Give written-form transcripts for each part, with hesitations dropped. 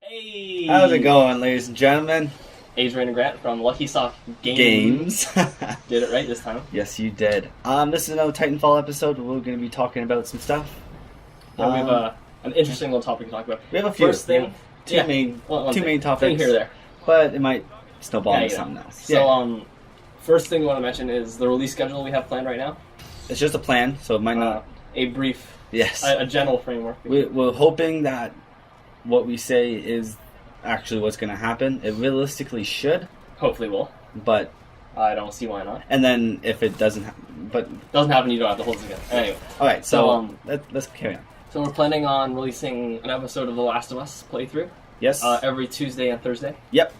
Hey! How's it going, ladies and gentlemen? Adrian and Grant from Lucky Sock Games. Did it right this time. Yes, you did. This is another Titanfall episode where we're going to be talking about some stuff. Yeah, we have an interesting little topic to talk about. We have a few. First thing, two main topics. Thing here or there. But it might snowball into something else. So, first thing we want to mention is the release schedule we have planned right now. It's just a plan, so it might not... A brief... Yes. A general framework. We're hoping that what we say is actually what's going to happen. It realistically should. Hopefully will. But... I don't see why not. And then if it doesn't doesn't happen, you don't have to hold it together. Anyway. Alright, so let's carry on. So we're planning on releasing an episode of The Last of Us playthrough. Yes. Every Tuesday and Thursday. Yep.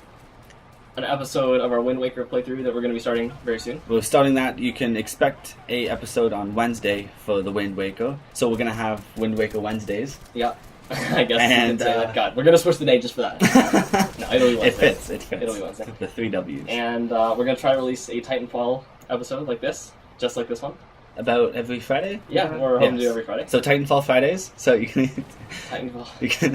An episode of our Wind Waker playthrough that we're going to be starting very soon. We're starting that. You can expect a episode on Wednesday for the Wind Waker. So we're going to have Wind Waker Wednesdays. Yeah. I guess and, you could say that. God, we're going to switch the day just for that. No, it'll be Wednesday. It fits. It'll be Wednesday. The 3 W's. And we're going to try to release a Titanfall episode like this, just like this one. About every Friday? Yeah, we're hoping to do every Friday. So Titanfall Fridays. So you can... Titanfall. You can...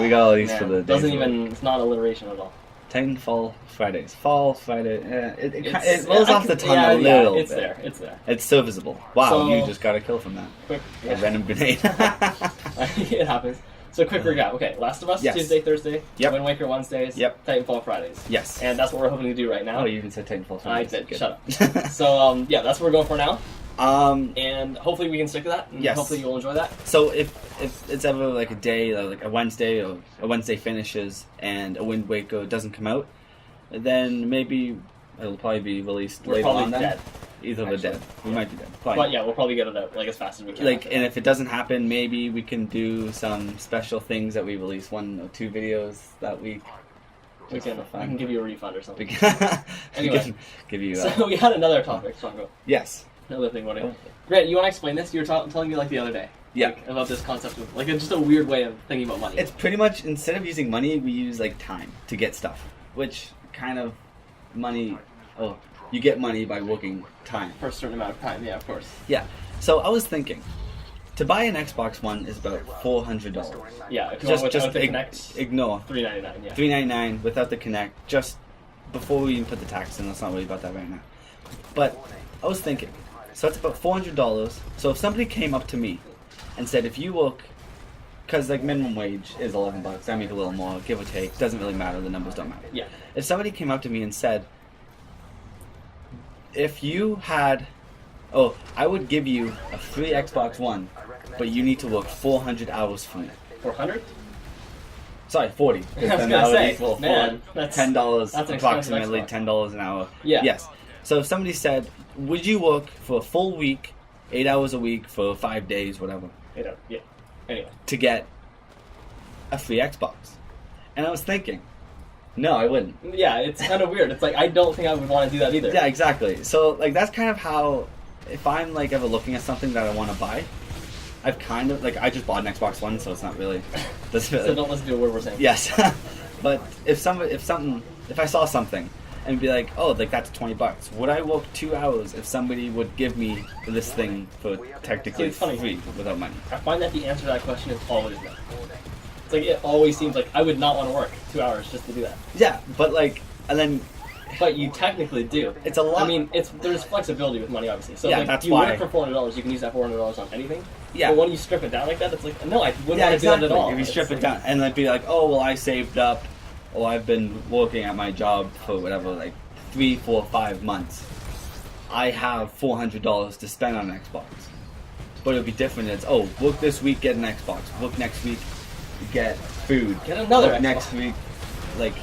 we got all these for the days. It's not alliteration at all. Titanfall Fridays. Fall Friday. It rolls off the tongue a little bit. It's there. It's there. It's serviceable. Wow, so, you just got a kill from that. Quick. A random grenade. It happens. So quick recap. Okay, Last of Us, yes. Tuesday, Thursday. Yep. Wind Waker Wednesdays. Yep. Titanfall Fridays. Yes. And that's what we're hoping to do right now. Oh, you even said Titanfall Fridays. I did. Good. Shut up. So, yeah, that's what we're going for now. And hopefully we can stick to that. And yes. Hopefully you'll enjoy that. So if it's ever like a day, like a Wednesday, or a Wednesday finishes and a Wind Waker doesn't come out, then maybe it'll probably be released We're later probably on. dead. Either we're dead. We might be dead. Probably. But yeah, we'll probably get it out like as fast as we can. And if it doesn't happen, maybe we can do some special things that we release 1 or 2 videos that week. We can give you a refund or something. Anyway, give you. So we had another topic, Shango. Yes. Another thing. Grant, you want to explain this? You were telling me like the other day. Yeah. Like, about this concept of like it's just a weird way of thinking about money. It's pretty much instead of using money, we use like time to get stuff, which kind of money. Oh, you get money by working time for a certain amount of time. Yeah, of course. Yeah. So I was thinking, to buy an Xbox One is about $400. Yeah. If you want without the Connect, ignore $399. Yeah. $399 without the Connect. Just before we even put the tax in. Let's not worry about that right now. But I was thinking, so it's about $400. So if somebody came up to me and said, if you work, because like minimum wage is $11, I make a little more, give or take. Doesn't really matter. The numbers don't matter. Yeah. If somebody came up to me and said, if you had, I would give you a free Xbox One, but you need to work 400 hours for me. 400? Sorry, 40. I was going to say, man, that's $10, approximately $10 an hour. Yeah. Yes. So if somebody said, would you work for a full week, 8 hours a week for 5 days, whatever? 8 hours, yeah. Anyway. To get a free Xbox. And I was thinking, no, I wouldn't. Yeah, it's kind of weird. It's like, I don't think I would want to do that either. Yeah, exactly. So, like, that's kind of how, if I'm, like, ever looking at something that I want to buy, I've kind of, like, I just bought an Xbox One, so it's not really... So don't listen to a word we're saying. Yes. But if I saw something and be like, oh, like, that's $20, would I work 2 hours if somebody would give me this thing for technically free without money? I find that the answer to that question is always no. It's like, it always seems like I would not want to work 2 hours just to do that. Yeah, but like, and then... But you technically do. It's a lot. I mean, there's flexibility with money, obviously. So yeah, like, that's you why. work for $400, you can use that $400 on anything. Yeah. But when you strip it down like that, it's like, no, I wouldn't want to exactly. do that at all. If you strip it down, and like be like, oh, well, I saved up, or I've been working at my job for whatever, like 3, 4, 5 months. I have $400 to spend on an Xbox. But it would be different. It's, work this week, get an Xbox. Work next week, get food. Get another Xbox. Next week, like,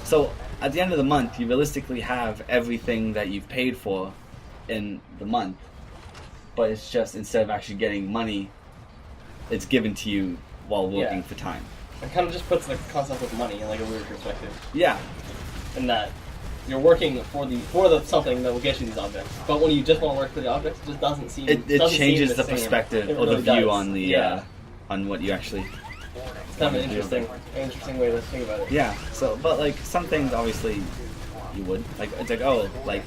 so at the end of the month, you realistically have everything that you've paid for in the month. But it's just, instead of actually getting money, it's given to you while working for time. It kind of just puts the concept of money in like a weird perspective. Yeah. In that you're working for the something that will get you these objects. But when you just want to work for the objects, it just doesn't seem... It changes the perspective or the view on the on what you actually... It's kind of an interesting way to think about it. Yeah, so, but like, some things obviously you would. Like, it's like,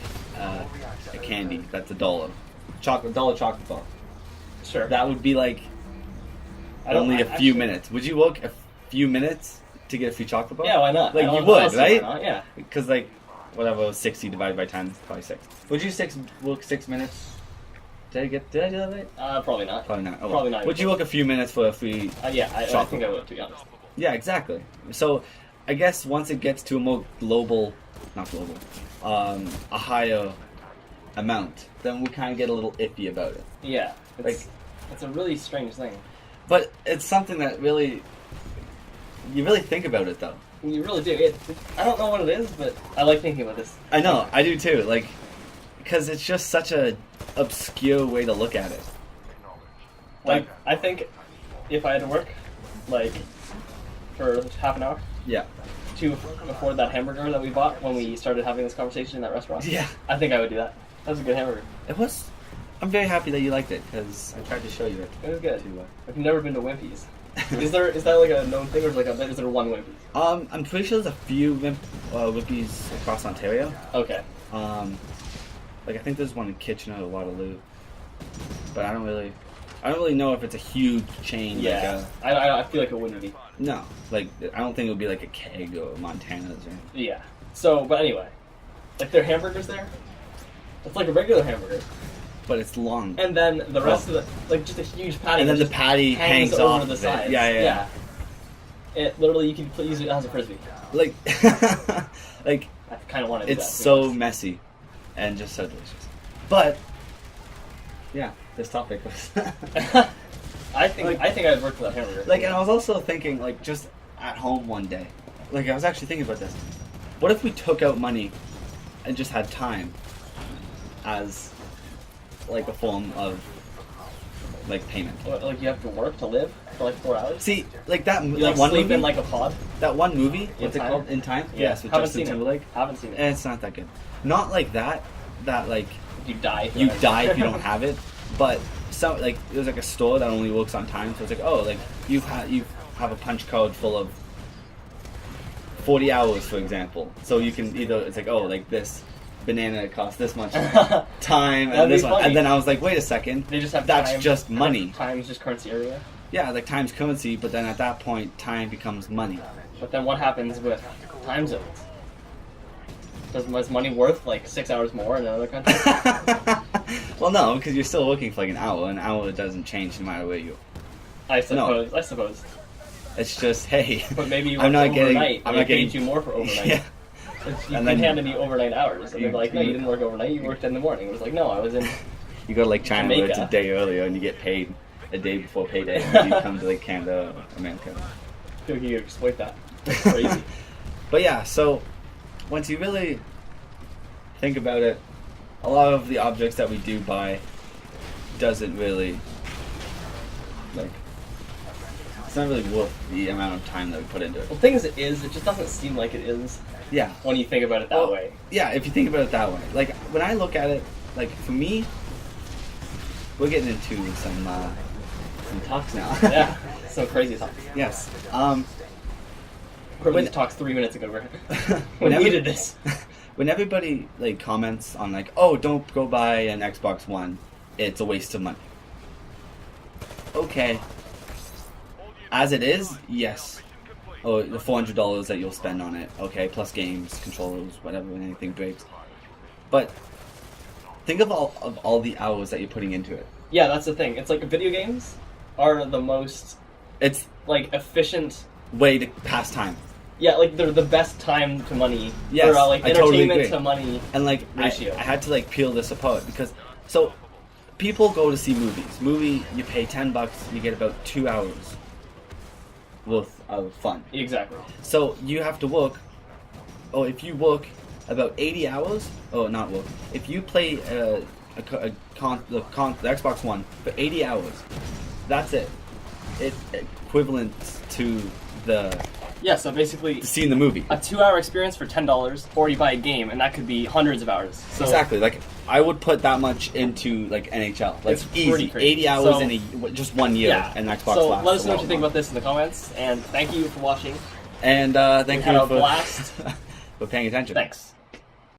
a candy, that's $1. $1 chocolate bar. Sure. That would be like only a few minutes. Would you work a few minutes to get a free chocolate bar? Yeah, why not? Like I you don't- I don't would, see right? why not, yeah. Because like whatever 60 divided by 10 is probably 6. Would you work 6 minutes? Did I do that right? Probably not. Probably not. Oh, well. Probably not. Would you work a few minutes for a free? Yeah, I chocolate think I bar? would, to be honest. Yeah, exactly. So, I guess once it gets to a more not global, a higher amount, then we kind of get a little iffy about it. Yeah, Like- it's a really strange thing. But it's something that you really think about it though. You really do. I don't know what it is, but I like thinking about this. I know, I do too. Like, because it's just such a obscure way to look at it. Like, I think if I had to work, like, for half an hour Yeah. to afford that hamburger that we bought when we started having this conversation in that restaurant, Yeah. I think I would do that. That was a good hamburger. It was. I'm very happy that you liked it because I tried to show you it. It was good. To, I've never been to Wimpy's. Is that like a known thing, or is there one Wimpy's? I'm pretty sure there's a few Wimpy's across Ontario. Okay. Like I think there's one in Kitchener or Waterloo, but I don't really know if it's a huge chain. Yeah. I feel like it wouldn't be. No, like I don't think it would be like a Keg or Montana's or anything. Yeah. So, but anyway, like their hamburgers there, it's like a regular hamburger, But it's long. and then the rest of the like just a huge patty. And then that the patty just hangs over off the of it. sides. Yeah. It literally you can use it as a frisbee. Like, like I kind of want to do that. it's to be so honest. messy and just so delicious. But yeah, this topic was I think I'd work for that hamburger. like, and I was also thinking like just at home one day. Like I was actually thinking about this. What if we took out money and just had time as like a form of like payment? What, like you have to work to live for like 4 hours. See, like that You like like one sleep movie, in like a pod. that one movie, In what's it Time? called? In Time? Yeah. Yes, with Haven't Justin seen it. Timberlake. Haven't seen it. And it's not that good. Not like that. That like You die. for you that. die if you don't have it. But some like there's like a store that only works on time, so it's like, oh, like you have a punch card full of 40 hours, for example. So you can either it's like, oh, like this banana costs this much time That'd and be this one, funny. and then I was like, wait a second, They just have that's time. just money. Time's just currency area. Yeah, like time's currency, but then at that point, time becomes money. But then what happens with time zones? Is money worth like 6 hours more in another country? Well, no, because you're still working for like an hour. An hour doesn't change no matter where you. I suppose. It's just hey. But maybe you I'm work not getting. overnight. I'm they not getting. paid you more for overnight. Yeah. You And can then- hand me overnight hours, and they're You- like, no, you you- didn't work overnight. You worked in the morning. It was like, no, I was in. You go to like China, where it's a Jamaica. day earlier, and you get paid a day before payday. And you come to like Canada, or America. I feel like you exploit that. That's crazy. But yeah, so once you really think about it, a lot of the objects that we do buy doesn't really like. It's not really worth the amount of time that we put into it. Well, the thing is, it just doesn't seem like it is Yeah. when you think about it that Well, way. Yeah, if you think about it that way. Like, when I look at it, like, for me, we're getting into some talks now. Yeah, some crazy talk. Yes. When When- these talks 3 minutes ago, right? When we every- needed this. When everybody, like, comments on, like, oh, don't go buy an Xbox One, it's a waste of money. Okay. As it is, yes. Oh, the $400 that you'll spend on it, okay, plus games, controllers, whatever, when anything breaks. But think of all the hours that you're putting into it. Yeah, that's the thing. It's like video games are the most It's like efficient. way to pass time. Yeah, like they're the best time to money. Yes, or, like I totally entertainment agree. to money. And like Ratio. I had to like peel this apart because so people go to see movies. Movie you pay $10, you get about 2 hours worth of fun. Exactly. So you have to work. Or if you work about 80 hours, or not work. If you play the Xbox One for 80 hours, that's it. It's equivalent to the Yeah, so basically to seeing the movie. a 2-hour experience for $10, or you buy a game, and that could be hundreds of hours. So Exactly. Like I would put that much into like NHL. Like It's pretty easy. crazy. 80 hours So- in just 1 year, Yeah. and Xbox So lasts let us a know what lot you think longer. about this in the comments, and thank you for watching. And thank We had you a for blast. for paying attention. Thanks.